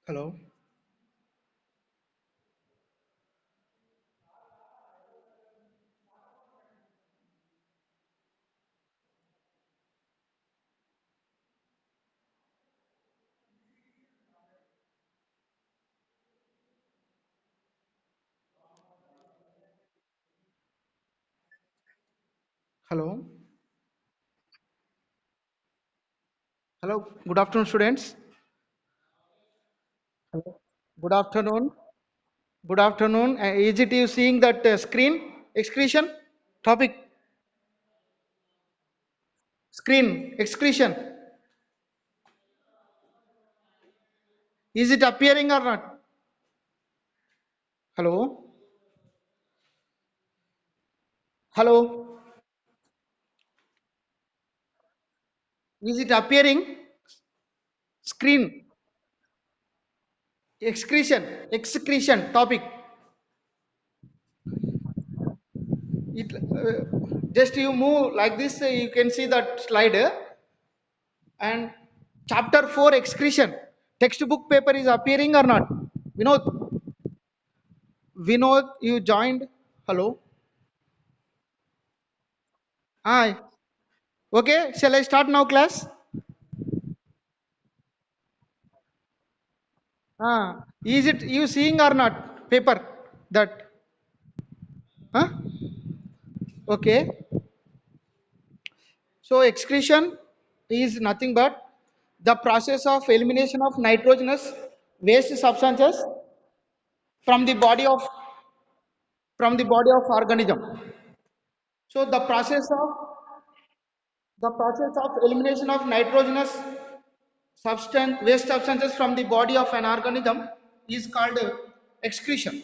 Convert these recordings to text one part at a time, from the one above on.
Hello. Hello. Hello. Good afternoon, students. Hello. Good afternoon. Good afternoon. Is it you seeing that screen excretion topic? Screen excretion. Is it appearing or not? Hello. Hello. Is it appearing? Screen excretion. Excretion topic. It just you move like this. You can see that slide and chapter 4 excretion. Textbook paper is appearing or not? Vinod. Vinod, you joined. Hello. Hi. Okay, shall I start now, class? Is it you seeing or not? Paper that. Huh? Okay. So excretion is nothing but the process of elimination of nitrogenous waste substances from the body of organism. So the process of elimination of nitrogenous substance waste substances from the body of an organism is called excretion.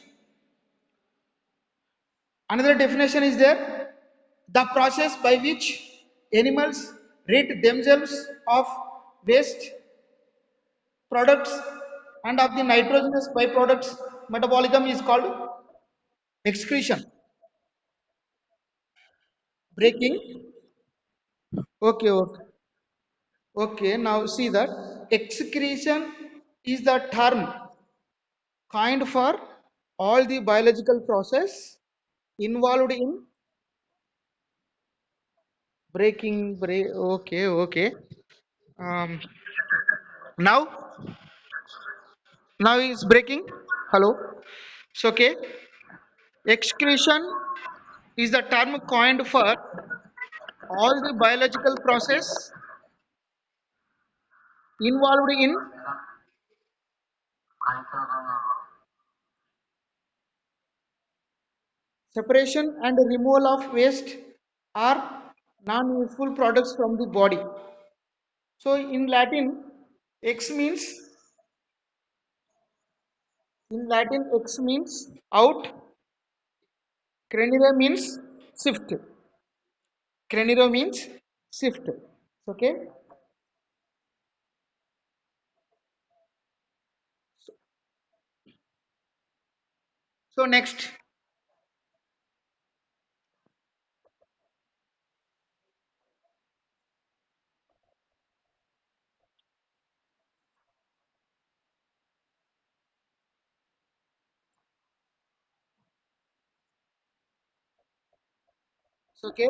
Another definition is there, the process by which animals rid themselves of waste products and of the nitrogenous byproducts metabolism is called excretion. Breaking. Okay, okay. Okay, now see that excretion is the term coined for all the biological process involved in okay, okay. Um, now, now is breaking. Hello. So, okay. Excretion is the term coined for all the biological process involved in separation and removal of waste or non-useful products from the body. So, in Latin, X means X means out, crenere means shift. Crenero means shift. Okay. So next. Okay.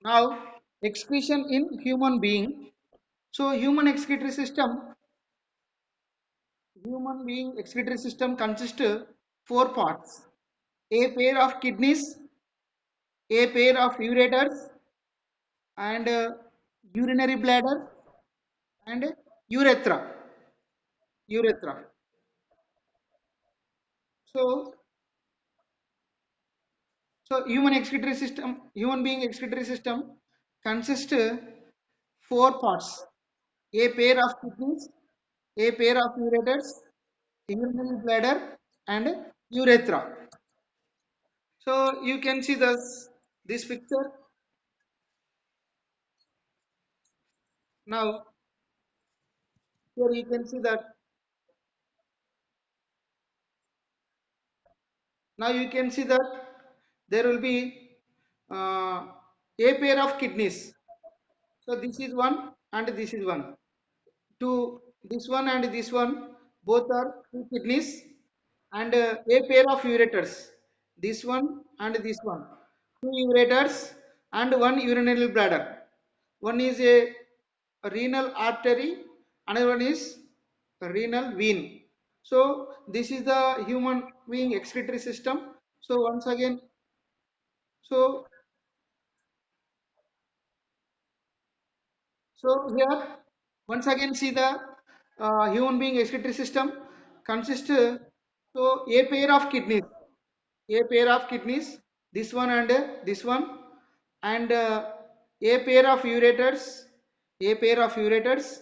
Now excretion in human being. So human being excretory system consists four parts: a pair of kidneys, a pair of ureters, and urinary bladder, and urethra. Urethra. So, so human being excretory system consists four parts: a pair of kidneys, a pair of ureters, urinary bladder, and urethra. So you can see this picture. Now here you can see that. Now you can see that there will be a pair of kidneys. So this is one and this is one. To this one and this one, both are two kidneys, and a pair of ureters. This one and this one, two ureters and one urinary bladder. One is a renal artery, another one is a renal vein. So this is the human being excretory system. So once again, so so here, once again, see the human being excretory system consists so a pair of kidneys, a pair of kidneys, this one and this one, and a pair of ureters, a pair of ureters,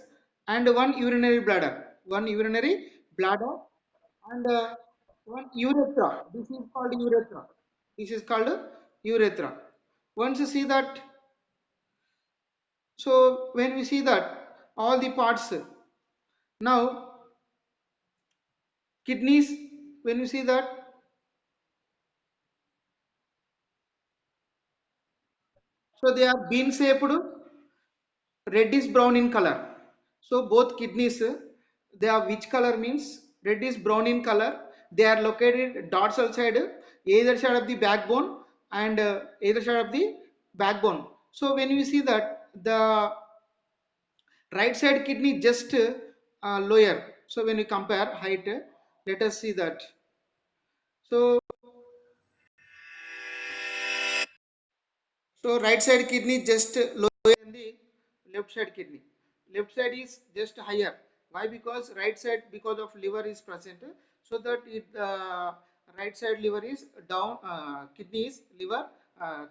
and one urinary bladder, and one urethra. This is called urethra. This is called urethra. Once you see that, so when we see that all the parts now kidneys, when you see that, so they are bean shaped, reddish brown in color. So both kidneys, they are which color means reddish brown in color. They are located dorsal side, either side of the backbone, and either side of the backbone. So when you see that the right side kidney just lower. So when you compare height, let us see that. So so right side kidney just lower than the left side kidney. Left side is just higher. Why? Because right side, because of liver is present, so that it right side liver is down, kidney is liver,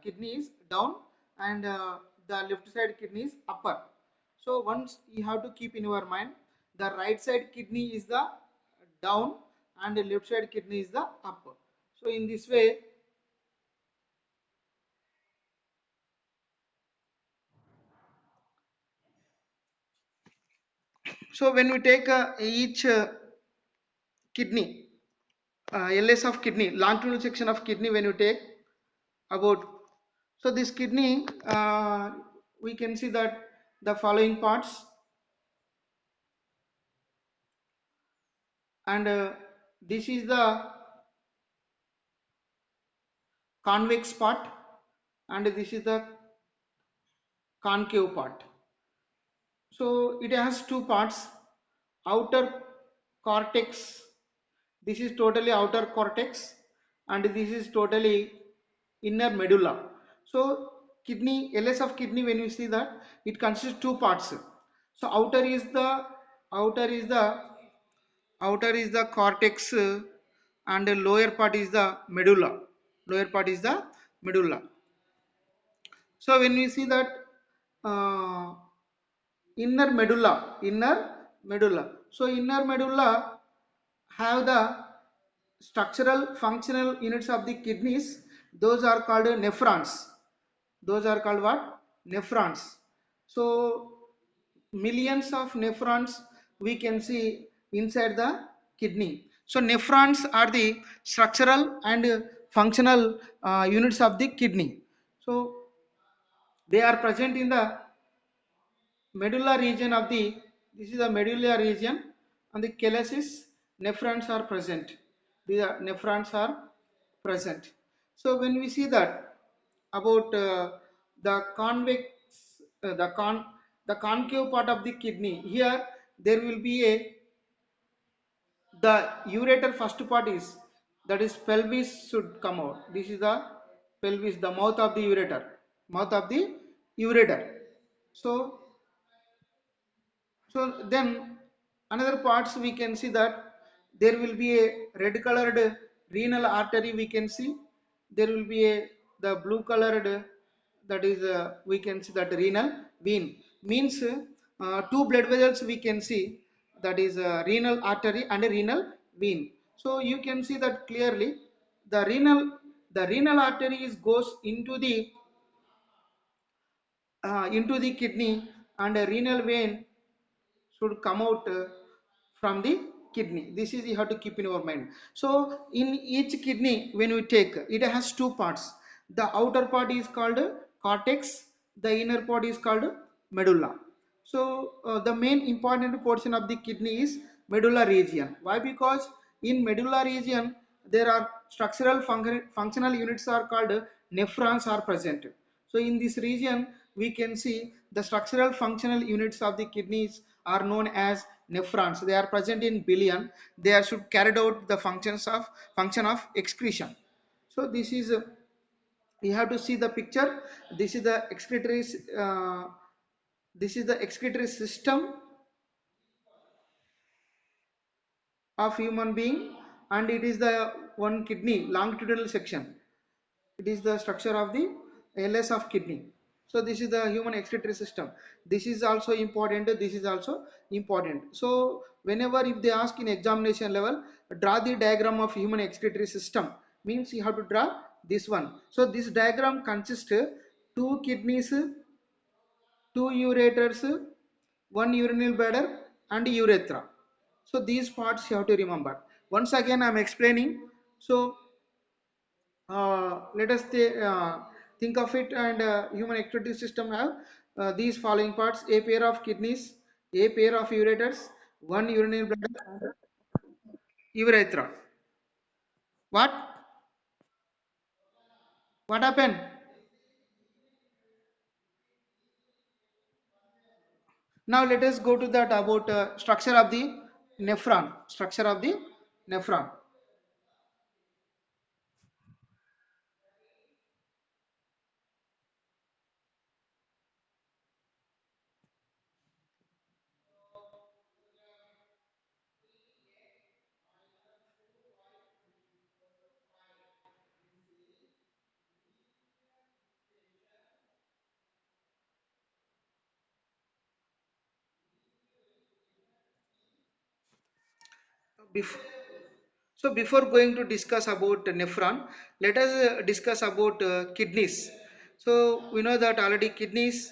kidney is down, and the left side kidney is upper. So once you have to keep in your mind, the right side kidney is the down and the left side kidney is the upper. So in this way, so when we take each kidney, LS of kidney, longitudinal section of kidney, when you take about, so this kidney, we can see that the following parts, and this is the convex part, and this is the concave part. So it has two parts: outer cortex. This is totally outer cortex, and this is totally inner medulla. So kidney, LS of kidney, when you see that, it consists two parts. So outer is the outer is the cortex, and the lower part is the medulla. Lower part is the medulla. So when we see that uh, inner medulla. So inner medulla have the structural functional units of the kidneys. Those are called nephrons. Those are called what? Nephrons. So millions of nephrons we can see inside the kidney. So nephrons are the structural and functional units of the kidney. So they are present in the medulla region of the, this is the medulla region, and the calyces. Nephrons are present. The nephrons are present. So when we see that about the convex, the the concave part of the kidney, here there will be a, the ureter first part is, that is pelvis should come out. This is the pelvis, the mouth of the ureter, mouth of the ureter. So so then another parts we can see that there will be a red colored renal artery we can see there will be a the blue colored that is we can see that renal vein means two blood vessels we can see that is renal artery and a renal vein. So you can see that clearly the renal artery is goes into the kidney and a renal vein should come out from the kidney. This is you have to keep in your mind. So in each kidney when we take it has two parts. The outer part is called cortex, the inner part is called medulla. So the main important portion of the kidney is medulla region. Why? Because in medulla region there are structural functional units are called nephrons are present. So in this region, we can see the structural functional units of the kidneys are known as nephrons. They are present in billion. They are should carry out the function of excretion. So this is you have to see the picture. This is the excretory. Uh, this is the excretory system of human being, and it is the one kidney longitudinal section. It is the structure of the LS of kidney. So this is the human excretory system. This is also important. This is also important. So whenever if they ask in examination level, draw the diagram of human excretory system. Means you have to draw this one. So this diagram consists two kidneys, two ureters, one urinary bladder, and urethra. So these parts you have to remember. Once again, I am explaining. So let us think of it and human excretory system have these following parts: a pair of kidneys, a pair of ureters, one urinary bladder and urethra. What happened? Now let us go to that about structure of the nephron. Bef- so before going to discuss about nephron, let us discuss about kidneys. So we know that already kidneys.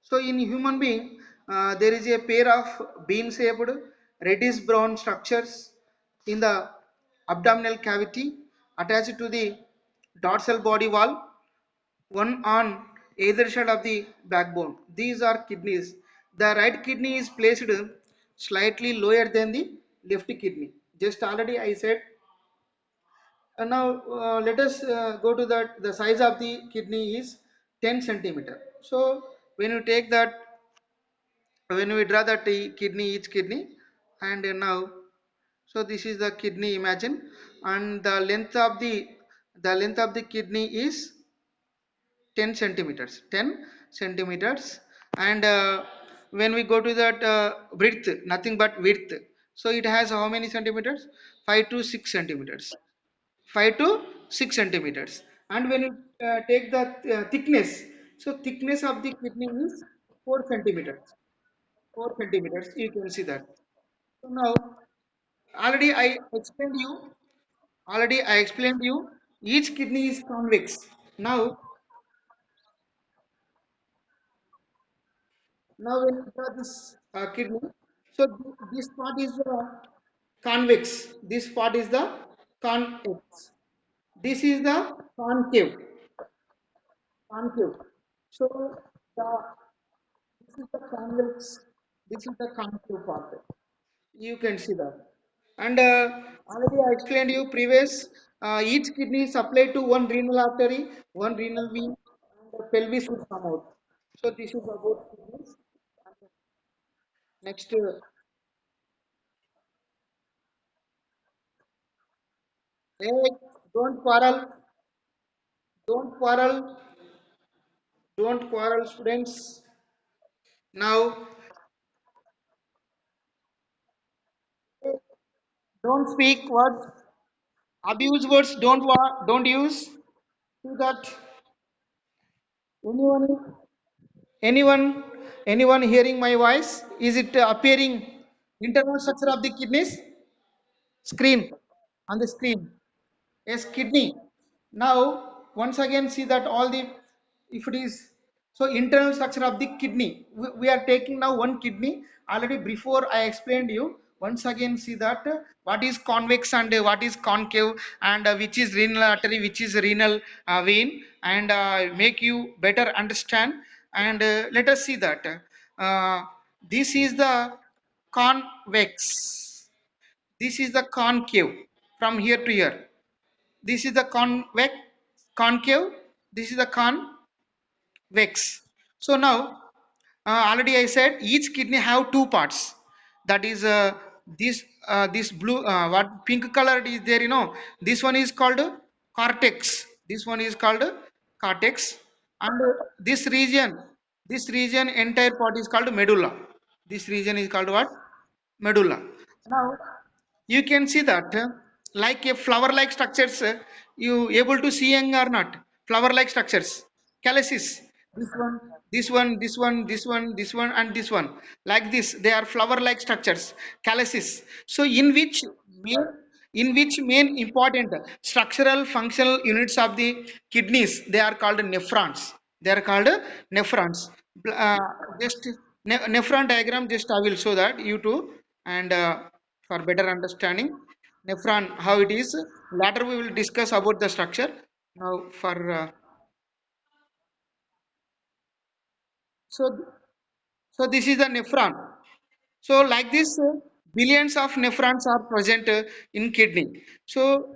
So in human being, there is a pair of bean-shaped reddish-brown structures in the abdominal cavity attached to the dorsal body wall, one on either side of the backbone. These are kidneys. The right kidney is placed slightly lower than the left kidney. Just already I said. And now let us go to that. The size of the kidney is 10 centimeter. So when you take that when we draw the kidney each kidney and now so this is the kidney imagine and the length of the kidney is 10 centimeters and when we go to that width nothing but width so it has how many centimeters 5 to 6 centimeters 5 to 6 centimeters and when you take the thickness so thickness of the kidney is 4 centimeters 4 centimeters you can see that. So now already I explained you each kidney is convex. Now when you draw this kidney so this part is convex, this part is the convex, this is the concave concave. So the this is the convex, this is the concave part. You can see that. And already I explained you previous. Each kidney is supplied to one renal artery, one renal vein, and the pelvis would come out. So this is about kidneys. Next, hey, don't quarrel, don't quarrel, don't quarrel, students. Now Don't speak words, abuse words. Don't use. So that anyone, anyone, anyone hearing my voice, is it appearing internal structure of the kidneys? Screen, on the screen. Yes, kidney. Now, once again, see that all the, if it is, so internal structure of the kidney. We are taking now one kidney. Already before I explained you. Once again, see that what is convex and what is concave, and which is renal artery, which is renal vein, and make you better understand. And let us see that uh, this is the convex. This is the concave from here to here. This is the convex, concave. This is the convex. So now, already I said each kidney have two parts. That is this blue, what pink color is there. This one is called cortex. This one is called cortex, and this region entire part is called medulla. This region is called what? Medulla. Now you can see that like a flower like structures, you able to seeing or not? Flower like structures, calyces, this one and this one, like this they are flower like structures, calyces. So main in which main important structural functional units of the kidneys, they are called nephrons. They are called nephrons. uh, just nephron diagram, just I will show that you too, and for better understanding nephron how it is. Later we will discuss about the structure. Now for so so this is the nephron. So like this, billions of nephrons are present in kidney. So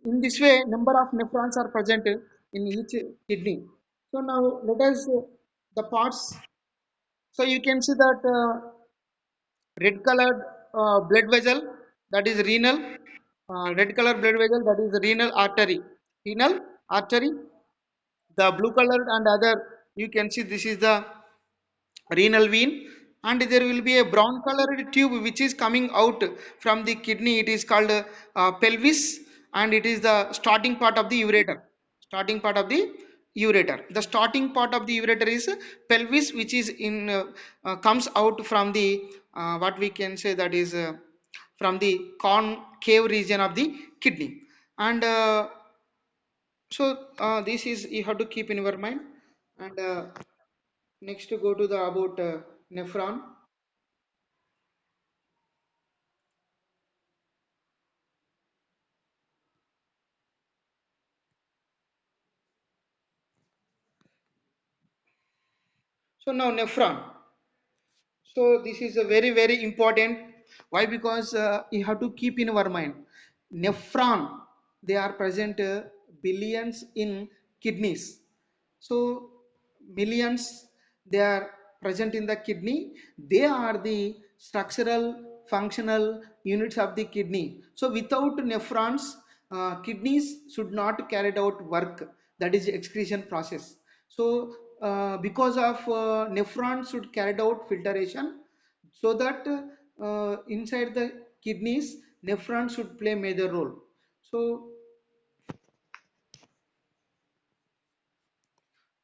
in this way number of nephrons are present in each kidney. So now let us the parts. So you can see that red colored blood vessel, that is renal. Red color blood vessel, that is renal artery. Renal artery. The blue colored and other, you can see this is the renal vein, and there will be a brown colored tube which is coming out from the kidney. It is called pelvis, and it is the starting part of the ureter. Starting part of the ureter. The starting part of the ureter is pelvis, which is in comes out from the what we can say, that is from the concave region of the kidney. And so this is you have to keep in your mind. And next to go to the about nephron. So now nephron. So this is a very very important. Why? Because you have to keep in our mind. Nephron, they are present billions in kidneys. So millions, they are present in the kidney. They are the structural functional units of the kidney. So without nephrons, kidneys should not carry out work, that is excretion process. So because of nephrons should carry out filtration, so that inside the kidneys nephrons should play major role. So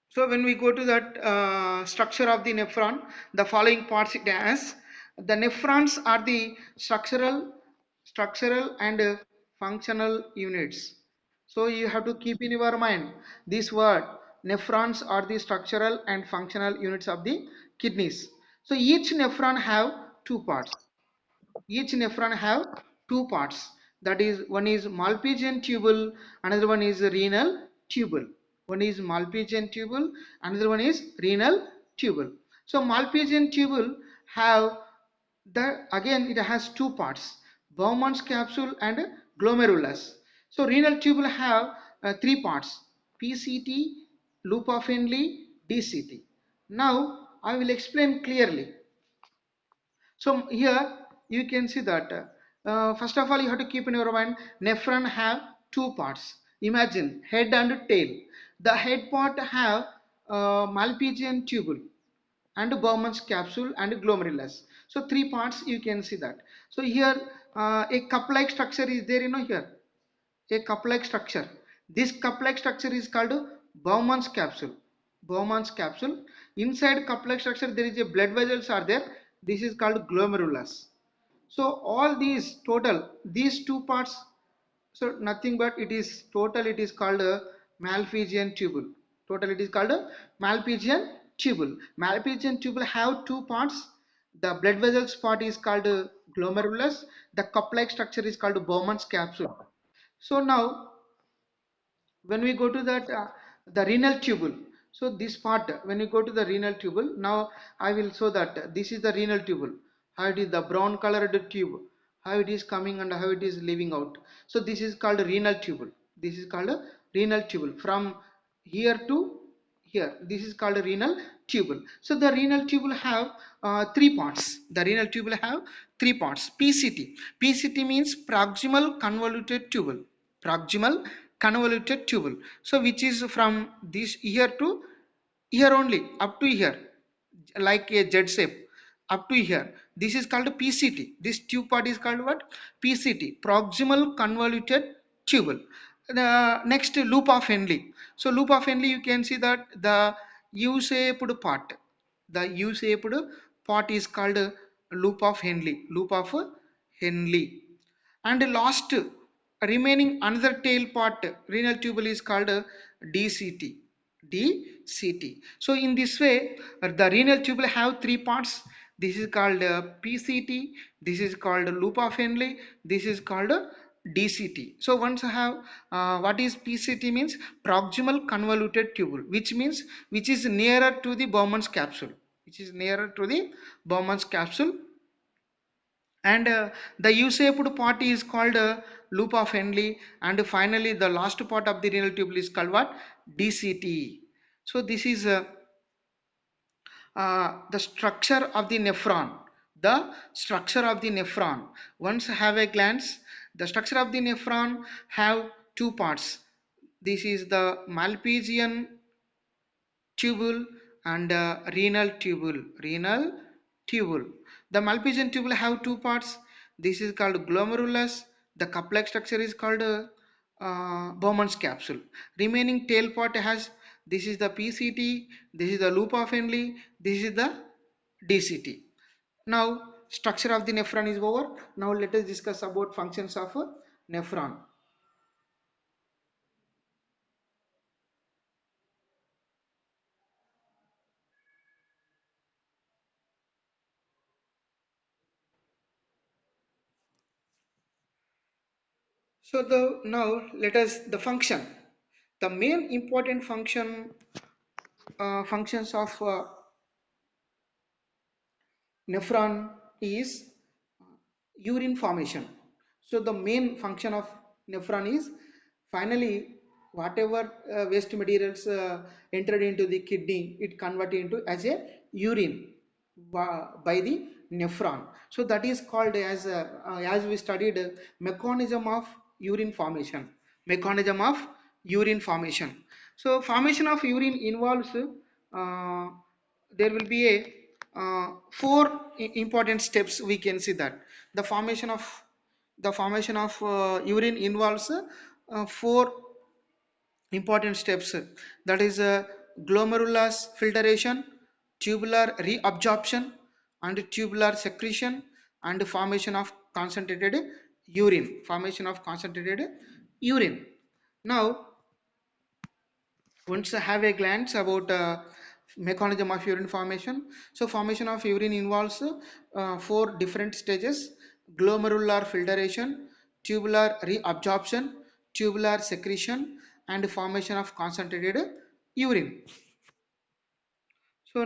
so when we go to that structure of the nephron, the following parts it has. The nephrons are the structural and functional units. So you have to keep in your mind this word. Nephrons are the structural and functional units of the kidneys. So each nephron have two parts. Each nephron have two parts. That is, one is Malpighian tubule, another one is renal tubule. One is Malpighian tubule, another one is renal tubule. So Malpighian tubule have the, again it has two parts, Bowman's capsule and glomerulus. So renal tubule have three parts, PCT, loop of Henle, DCT. Now I will explain clearly. So here you can see that first of all you have to keep in your mind nephron have two parts. Imagine head and tail. The head part have Malpighian tubule and Bowman's capsule and glomerulus. So three parts you can see that. So here a cup-like structure is there, here. A cup-like structure. This cup-like structure is called Bowman's capsule. Bowman's capsule. Inside cup-like structure, there is a blood vessels are there. This is called glomerulus. So all these total, these two parts, so nothing but it is total, it is called a Malpighian tubule. Total it is called a Malpighian tubule. Malpighian tubule have two parts. The blood vessels part is called glomerulus. The cup-like structure is called Bowman's capsule. So now when we go to that the renal tubule, so this part, when you go to the renal tubule, now I will show that this is the renal tubule, how it is the brown colored tube, how it is coming and how it is leaving out. So this is called renal tubule. This is called a renal tubule. From here to here, this is called a renal tubule. So the renal tubule have three parts. The renal tubule have three parts. PCT means proximal convoluted tubule. Proximal convoluted tubule. So which is from this here to here only, up to here, like a Z shape, up to here. This is called PCT. This tube part is called what? PCT, proximal convoluted tubule. The next, loop of Henle. So loop of Henle, you can see that the U-shaped part, the U-shaped part is called loop of Henle. Loop of Henle. And last remaining another tail part, renal tubule, is called DCT. DCT. So in this way, the renal tubule have three parts. This is called PCT, this is called loop of Henle, this is called DCT. So once I have what is PCT means proximal convoluted tubule, which means which is nearer to the Bowman's capsule, which is nearer to the Bowman's capsule. And the U-shaped part is called loop of Henle, and finally the last part of the renal tubule is called what? DCT. So this is the structure of the nephron. The structure of the nephron, once have a glance, the structure of the nephron have two parts. This is the Malpighian tubule and renal tubule. Renal tubule. The Malpighian tubule have two parts. This is called glomerulus. The cup-like structure is called Bowman's capsule. Remaining tail part has, this is the PCT, this is the loop of Henle, this is the DCT. Now structure of the nephron is over. Now let us discuss about functions of a nephron. So the now let us the function. The main important functions of nephron is urine formation. So the main function of nephron is, finally whatever waste materials entered into the kidney, it converted into as a urine by the nephron. So that is called as we studied mechanism of urine formation. Mechanism of urine formation. So formation of urine involves there will be a four important steps. We can see that the formation of urine involves four important steps. That is glomerulus filtration, tubular reabsorption, and tubular secretion, and formation of concentrated urine. Formation of concentrated urine. Now once have a glance about mechanism of urine formation. So formation of urine involves four different stages: glomerular filtration, tubular reabsorption, tubular secretion, and formation of concentrated urine. So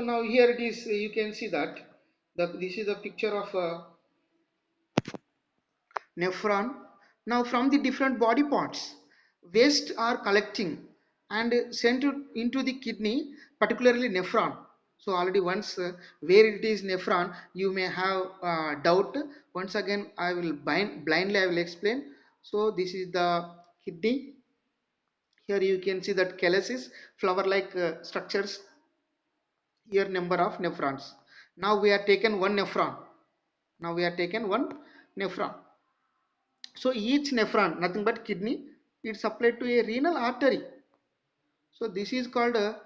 now here it is, you can see that this is a picture of nephron. Now from the different body parts, waste are collecting and sent into the kidney, particularly nephron. So already once where it is nephron, you may have doubt. Once again blindly I will explain. So this is the kidney. Here you can see that calyces, flower like structures. Here number of nephrons. Now we are taken one nephron. Now we are taken one nephron. So each nephron, nothing but kidney, it's supplied to a renal artery. So this is called a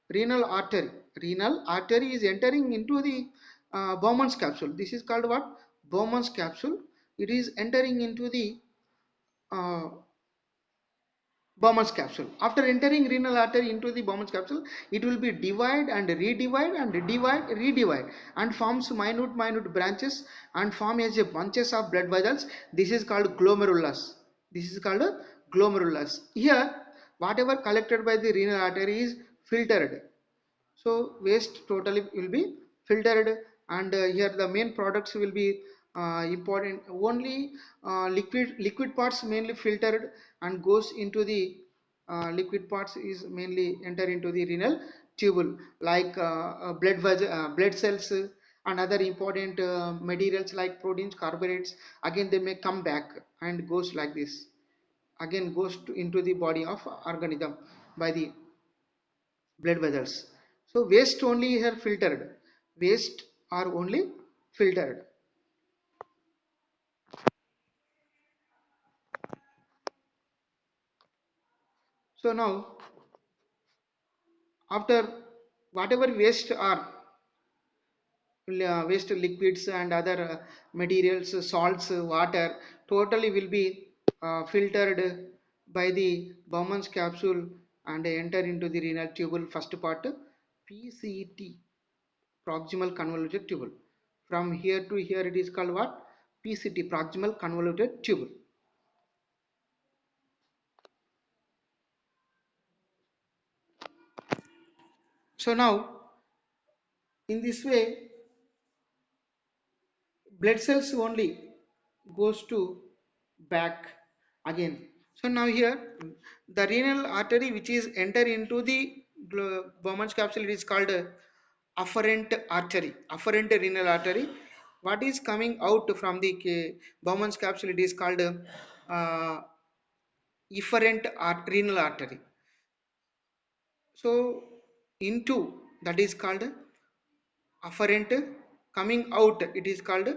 renal artery. Renal artery is entering into the Bowman's capsule. This is called what? Bowman's capsule. It is entering into the uh, Bowman's capsule. After entering renal artery into the Bowman's capsule, it will be divide and redivide and divide, redivide, and forms minute branches and form as a bunches of blood vessels. This is called glomerulus. This is called a glomerulus. Here, whatever collected by the renal artery is filtered. So waste totally will be filtered, and here the main products will be important. Only liquid parts mainly filtered and goes into the liquid parts is mainly enter into the renal tubule, like blood cells and other important materials like proteins, carbohydrates. Again they may come back and goes like this. Again goes into the body of organism by the blood vessels. So waste only here filtered. Waste are only filtered. So now after whatever waste are waste liquids and other materials, salts, water, totally will be filtered by the Bowman's capsule and enter into the renal tubule. First part, PCT, proximal convoluted tubule. From here to here it is called what? PCT, proximal convoluted tubule. So now in this way blood cells only goes to back again. So now here the renal artery which is enter into the Bowman's capsule, it is called afferent artery, afferent renal artery. What is coming out from the Bowman's capsule, it is called efferent renal artery. So into that is called afferent, coming out it is called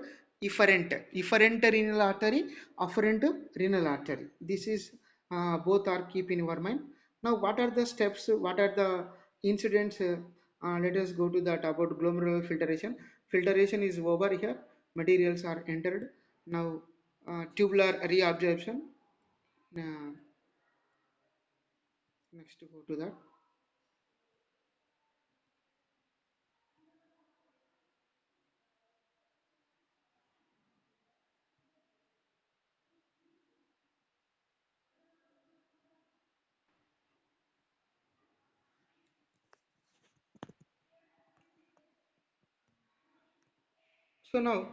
efferent, efferent renal artery, afferent renal artery. This is both are keep in your mind. Now what are the steps, what are the incidents, let us go to that about glomerular filtration. Filtration is over here, materials are entered. Now tubular reabsorption, uh, next go to that. So now,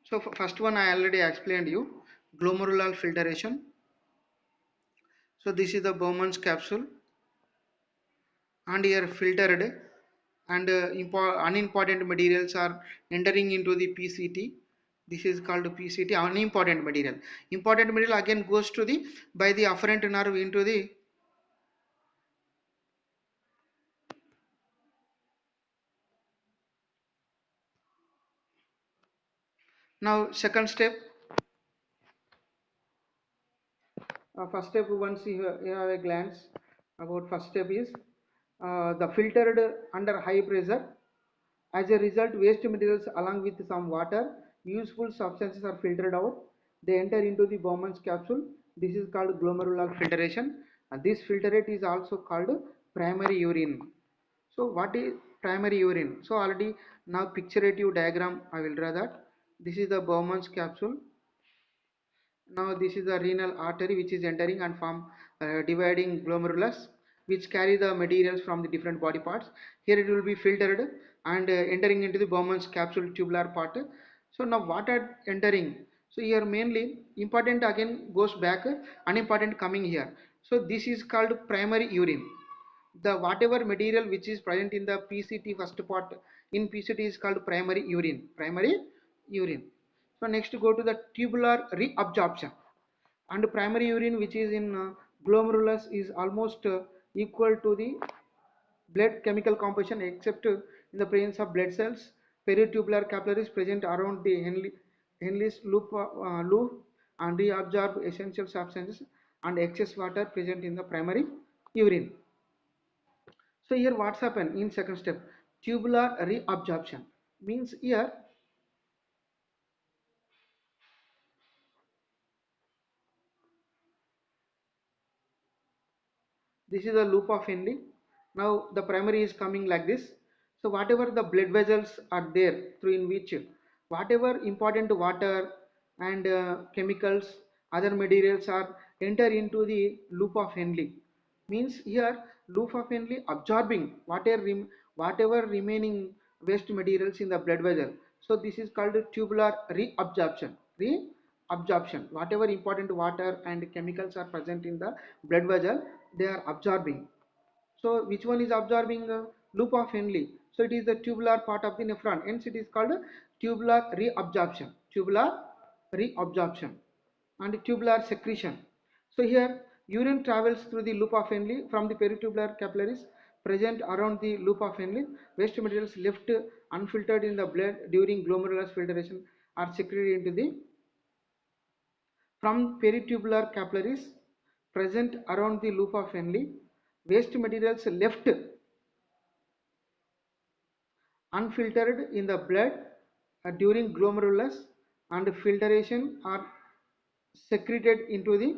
so first one I already explained you, glomerular filtration. So this is the Bowman's capsule, and here filtered and unimportant materials are entering into the PCT. This is called PCT, unimportant material. Important material again goes to the by the afferent nerve into the. Now second step, first step once you have a glance about first step is the filtered under high pressure. As a result, waste materials along with some water, useful substances are filtered out. They enter into the Bowman's capsule. This is called glomerular filtration. And this filtrate is also called primary urine. So what is primary urine? So already now picturative diagram I will draw that. This is the Bowman's capsule. Now this is the renal artery which is entering and form dividing glomerulus which carry the materials from the different body parts. Here it will be filtered and entering into the Bowman's capsule tubular part. So now what are entering? So here mainly important again goes back, unimportant coming here. So this is called primary urine. The whatever material which is present in the PCT first part in PCT is called primary urine. Primary urine. So next go to the tubular reabsorption. and primary urine which is in glomerulus is almost equal to the blood chemical composition except in the presence of blood cells. Peritubular capillaries present around the Henle's loop and reabsorb essential substances and excess water present in the primary urine. So here what's happened in second step? Tubular reabsorption means here this is a loop of Henle. Now the primary is coming like this. So whatever the blood vessels are there through in which whatever important water and chemicals, other materials are enter into the loop of Henle. Means here loop of Henle absorbing whatever remaining waste materials in the blood vessel. So this is called tubular reabsorption. Reabsorption. Whatever important water and chemicals are present in the blood vessel, they are absorbing. So which one is absorbing? Loop of Henle. So it is the tubular part of the nephron. Hence it is called tubular reabsorption. Tubular reabsorption and tubular secretion. So here urine travels through the loop of Henle from the peritubular capillaries present around the loop of Henle. Waste materials left unfiltered in the blood during glomerular filtration are secreted into the from peritubular capillaries present around the loop of Henle. Waste materials left unfiltered in the blood during glomerulus and filtration are secreted into the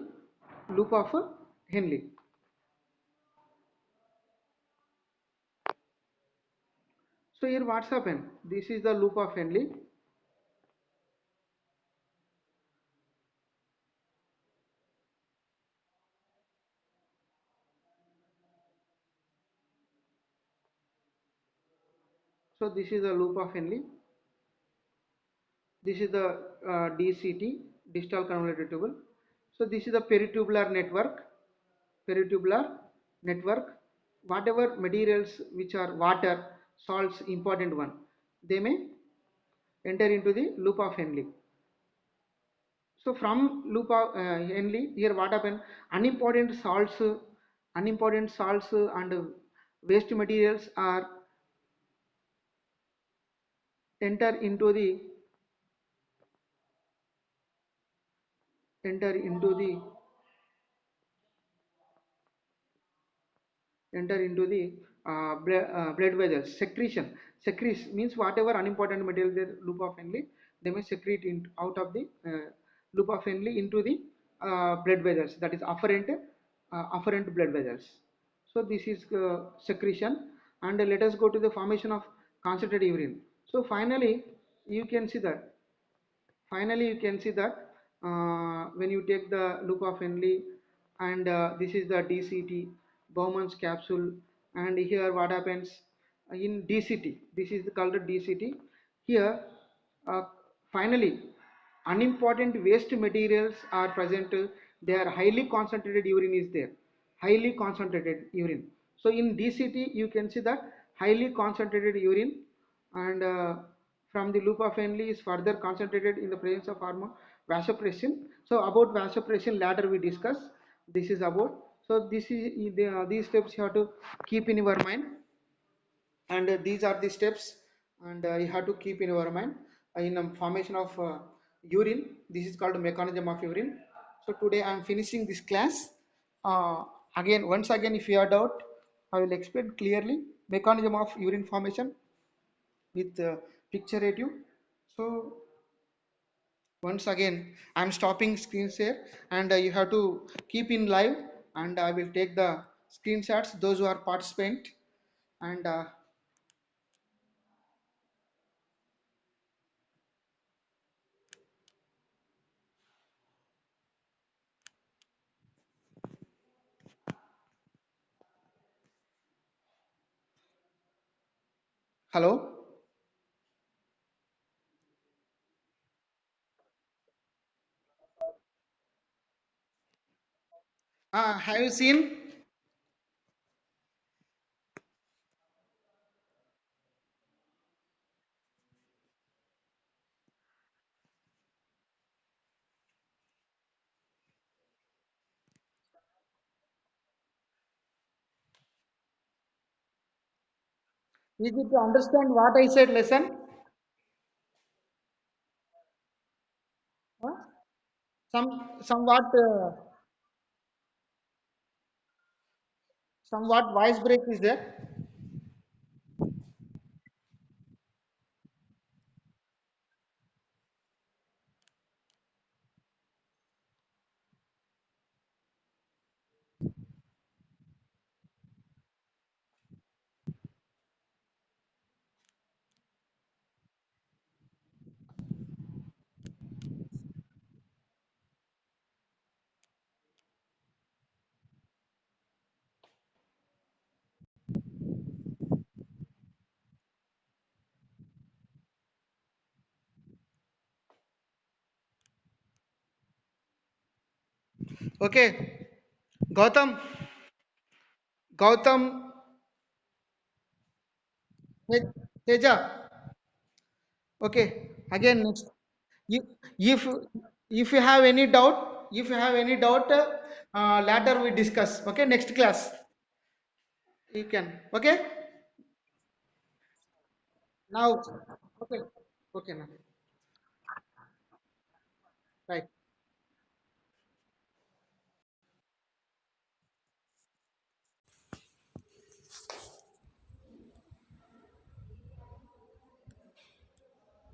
loop of Henle. So here what's happened? This is the loop of Henle. So this is the loop of Henle. This is the DCT, distal convoluted tubule. So this is the peritubular network. Peritubular network. Whatever materials which are water, salts, important one, they may enter into the loop of Henle. So from loop of Henle, here what happened? Unimportant salts and waste materials are enter into the enter into the enter into the blood vessels. Secretion means whatever unimportant material there loop of Henle, they may secrete out of the loop of Henle into the blood vessels, that is afferent blood vessels. So this is secretion, and let us go to the formation of concentrated urine. So finally you can see that when you take the loop of Henle and this is the DCT, Bowman's capsule, and here what happens in DCT, this is called DCT. Here uh, finally unimportant waste materials are present. They are highly concentrated urine is there, highly concentrated urine. So in DCT you can see that highly concentrated urine, and from the loop of Henle is further concentrated in the presence of hormone vasopressin. So about vasopressin later we discuss. This is about, so this is these steps you have to keep in your mind, and these are the steps, and you have to keep in your mind in formation of urine. This is called mechanism of urine. So today I am finishing this class. uh, Again, once again, if you have doubt, I will explain clearly mechanism of urine formation with picture at you. So once again I'm stopping screen share, and you have to keep in live, and I will take the screenshots those who are participant. And hello. Have you seen? Easy to understand what I said lesson? Huh? Somewhat somewhat voice break is there. Okay, Gautam, Gautam, Teja. Okay, again next. You, if if you have any doubt, later we discuss. Okay, next class you can. Okay, now. Okay, okay now. Right.